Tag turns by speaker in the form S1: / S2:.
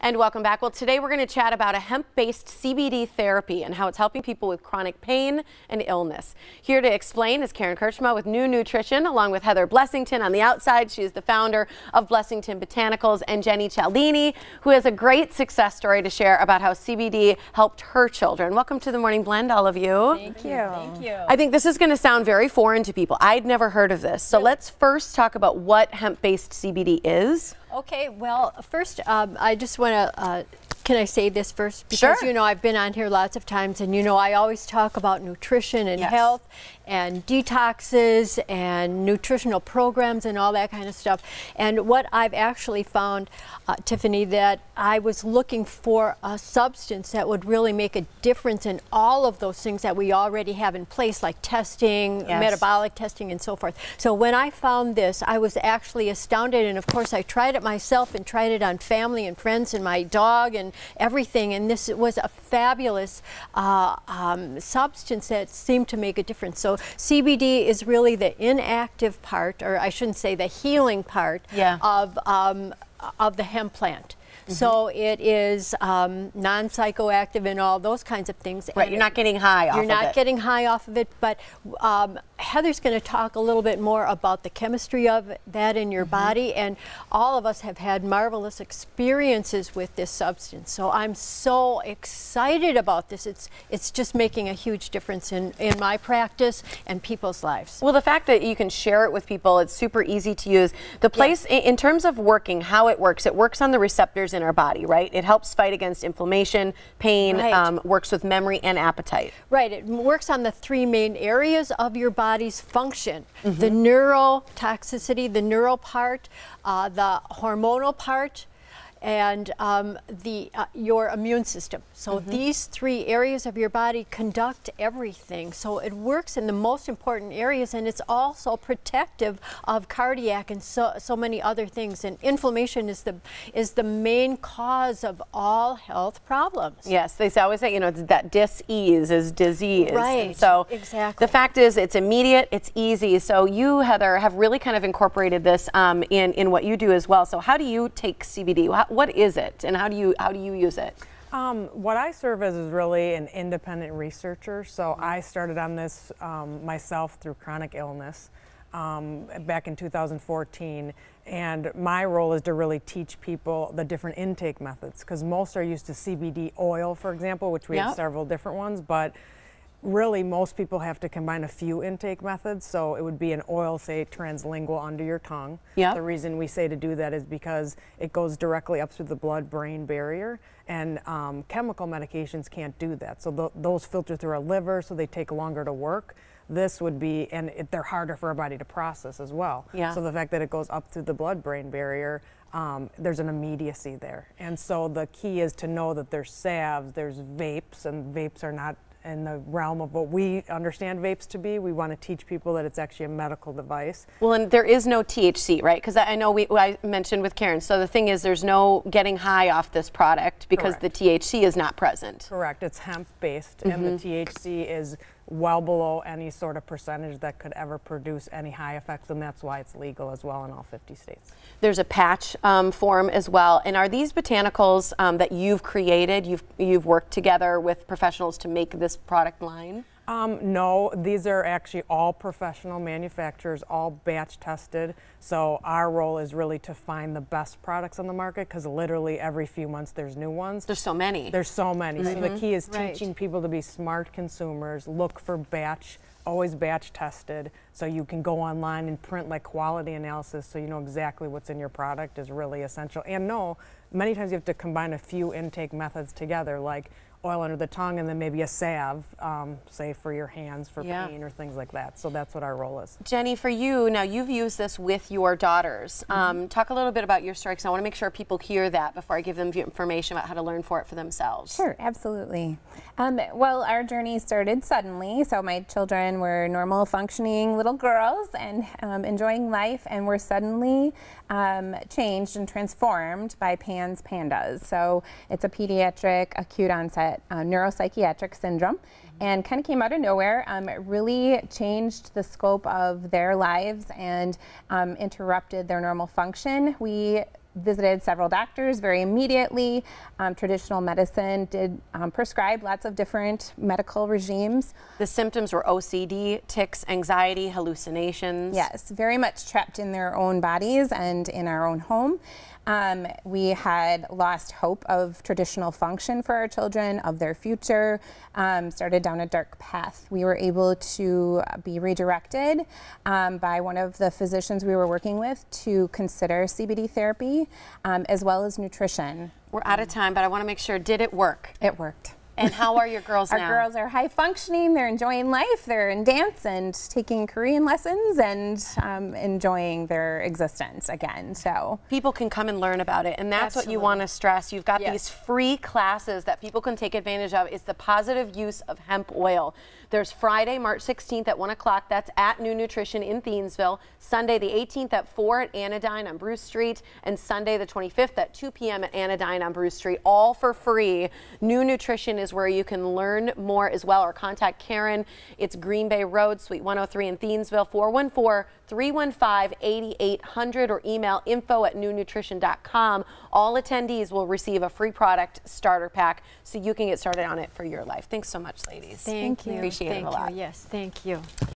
S1: And welcome back. Well, today we're going to chat about a hemp-based CBD therapy and how it's helping people with chronic pain and illness. Here to explain is Karen Kirchma with New Nutrition, along with Heather Blessington on the outside. She is the founder of Blessington Botanicals, and Jenny Cialdini, who has a great success story to share about how CBD helped her children. Welcome to the Morning Blend, all of you.
S2: Thank you. Thank you.
S1: I think this is going to sound very foreign to people. I'd never heard of this. So let's first talk about what hemp-based CBD is.
S2: Okay, well, first, I just want to, can I say this first? Because, you know, I've been on here lots of times, and, you know, I always talk about nutrition and health and detoxes and nutritional programs and all that kind of stuff. And what I've actually found, Tiffany, that I was looking for a substance that would really make a difference in all of those things that we already have in place, like testing, metabolic testing, and so forth. So when I found this, I was actually astounded, and of course I tried it myself and tried it on family and friends and my dog and everything, and this was a fabulous substance that seemed to make a difference. So CBD is really the inactive part, or I shouldn't say the healing part of the hemp plant. So it is non-psychoactive and all those kinds of things.
S1: Right, you're not getting high off of it.
S2: You're not getting high off of it, but Heather's going to talk a little bit more about the chemistry of that in your body, and all of us have had marvelous experiences with this substance. So I'm so excited about this. It's just making a huge difference in my practice and people's lives.
S1: Well, the fact that you can share it with people, it's super easy to use. The place, in terms of working, how it works on the receptors in our body, right? It helps fight against inflammation, pain, works with memory and appetite.
S2: Right, it works on the three main areas of your body's function. The neurotoxicity, the neural part, the hormonal part, and your immune system. So these three areas of your body conduct everything. So it works in the most important areas, and it's also protective of cardiac and so many other things. And inflammation is the main cause of all health problems.
S1: Yes, they always say, you know, that dis-ease is disease.
S2: Right,
S1: and so
S2: exactly.
S1: The fact is, it's immediate, it's easy. So you, Heather, have really kind of incorporated this in what you do as well. So how do you take CBD? What is it, and how do you use it?
S3: What I serve as is really an independent researcher. So I started on this myself through chronic illness back in 2014, and my role is to really teach people the different intake methods, because most are used to CBD oil, for example, which we have several different ones, but really most people have to combine a few intake methods. So it would be an oil, say translingual under your tongue. The reason we say to do that is because it goes directly up through the blood-brain barrier, and chemical medications can't do that. So those filter through our liver, so they take longer to work. This would be, and they're harder for our body to process as well. So the fact that it goes up through the blood-brain barrier, there's an immediacy there. And so the key is to know that there's salves, there's vapes, and vapes are not in the realm of what we understand vapes to be. We want to teach people that it's actually a medical device.
S1: Well, and there is no THC, right? Because I know I mentioned with Karen. So the thing is, there's no getting high off this product because the THC is not present.
S3: Correct. It's hemp-based, and the THC is well below any sort of percentage that could ever produce any high effects, and that's why it's legal as well in all 50 states.
S1: There's a patch form as well. And are these botanicals that you've created, you've worked together with professionals to make this product line?
S3: No, these are actually all professional manufacturers, all batch tested. So our role is really to find the best products on the market, because literally every few months there's new ones.
S1: There's so many.
S3: There's so many. So the key is teaching people to be smart consumers, look for always batch tested, so you can go online and print like quality analysis, so you know exactly what's in your product is really essential. And no, many times you have to combine a few intake methods together, like oil under the tongue and then maybe a salve, say for your hands for pain or things like that. So that's what our role is.
S1: Jenny, for you, now you've used this with your daughters. Talk a little bit about your story, because I want to make sure people hear that before I give them information about how to learn for it for themselves.
S4: Sure, absolutely. Well, our journey started suddenly. So my children were normal functioning little girls and enjoying life, and were suddenly changed and transformed by PANS PANDAS. So it's a pediatric acute onset neuropsychiatric syndrome, and kind of came out of nowhere. It really changed the scope of their lives and interrupted their normal function. We visited several doctors very immediately. Traditional medicine did prescribe lots of different medical regimes.
S1: The symptoms were OCD, tics, anxiety, hallucinations.
S4: Yes, very much trapped in their own bodies and in our own home. We had lost hope of traditional function for our children, of their future, started down a dark path. We were able to be redirected by one of the physicians we were working with to consider CBD therapy, as well as nutrition.
S1: We're out of time, but I want to make sure, did it work?
S4: It worked.
S1: And how are your girls now?
S4: Our girls are high functioning, they're enjoying life, they're in dance and taking Korean lessons and enjoying their existence again. So
S1: people can come and learn about it, and that's what you want to stress. You've got these free classes that people can take advantage of. It's the positive use of hemp oil. There's Friday, March 16th at 1 o'clock. That's at New Nutrition in Thiensville. Sunday, the 18th at 4 at Anodyne on Bruce Street. And Sunday, the 25th at 2 p.m. at Anodyne on Bruce Street, all for free. New Nutrition is where you can learn more as well, or contact Karen. It's Green Bay Road, Suite 103 in Thiensville, 414-315-8800, or email info@newnutrition.com. All attendees will receive a free product starter pack so you can get started on it for your life. Thanks so much, ladies.
S2: Thank you.
S1: Appreciate it a lot.
S2: Yes, thank you.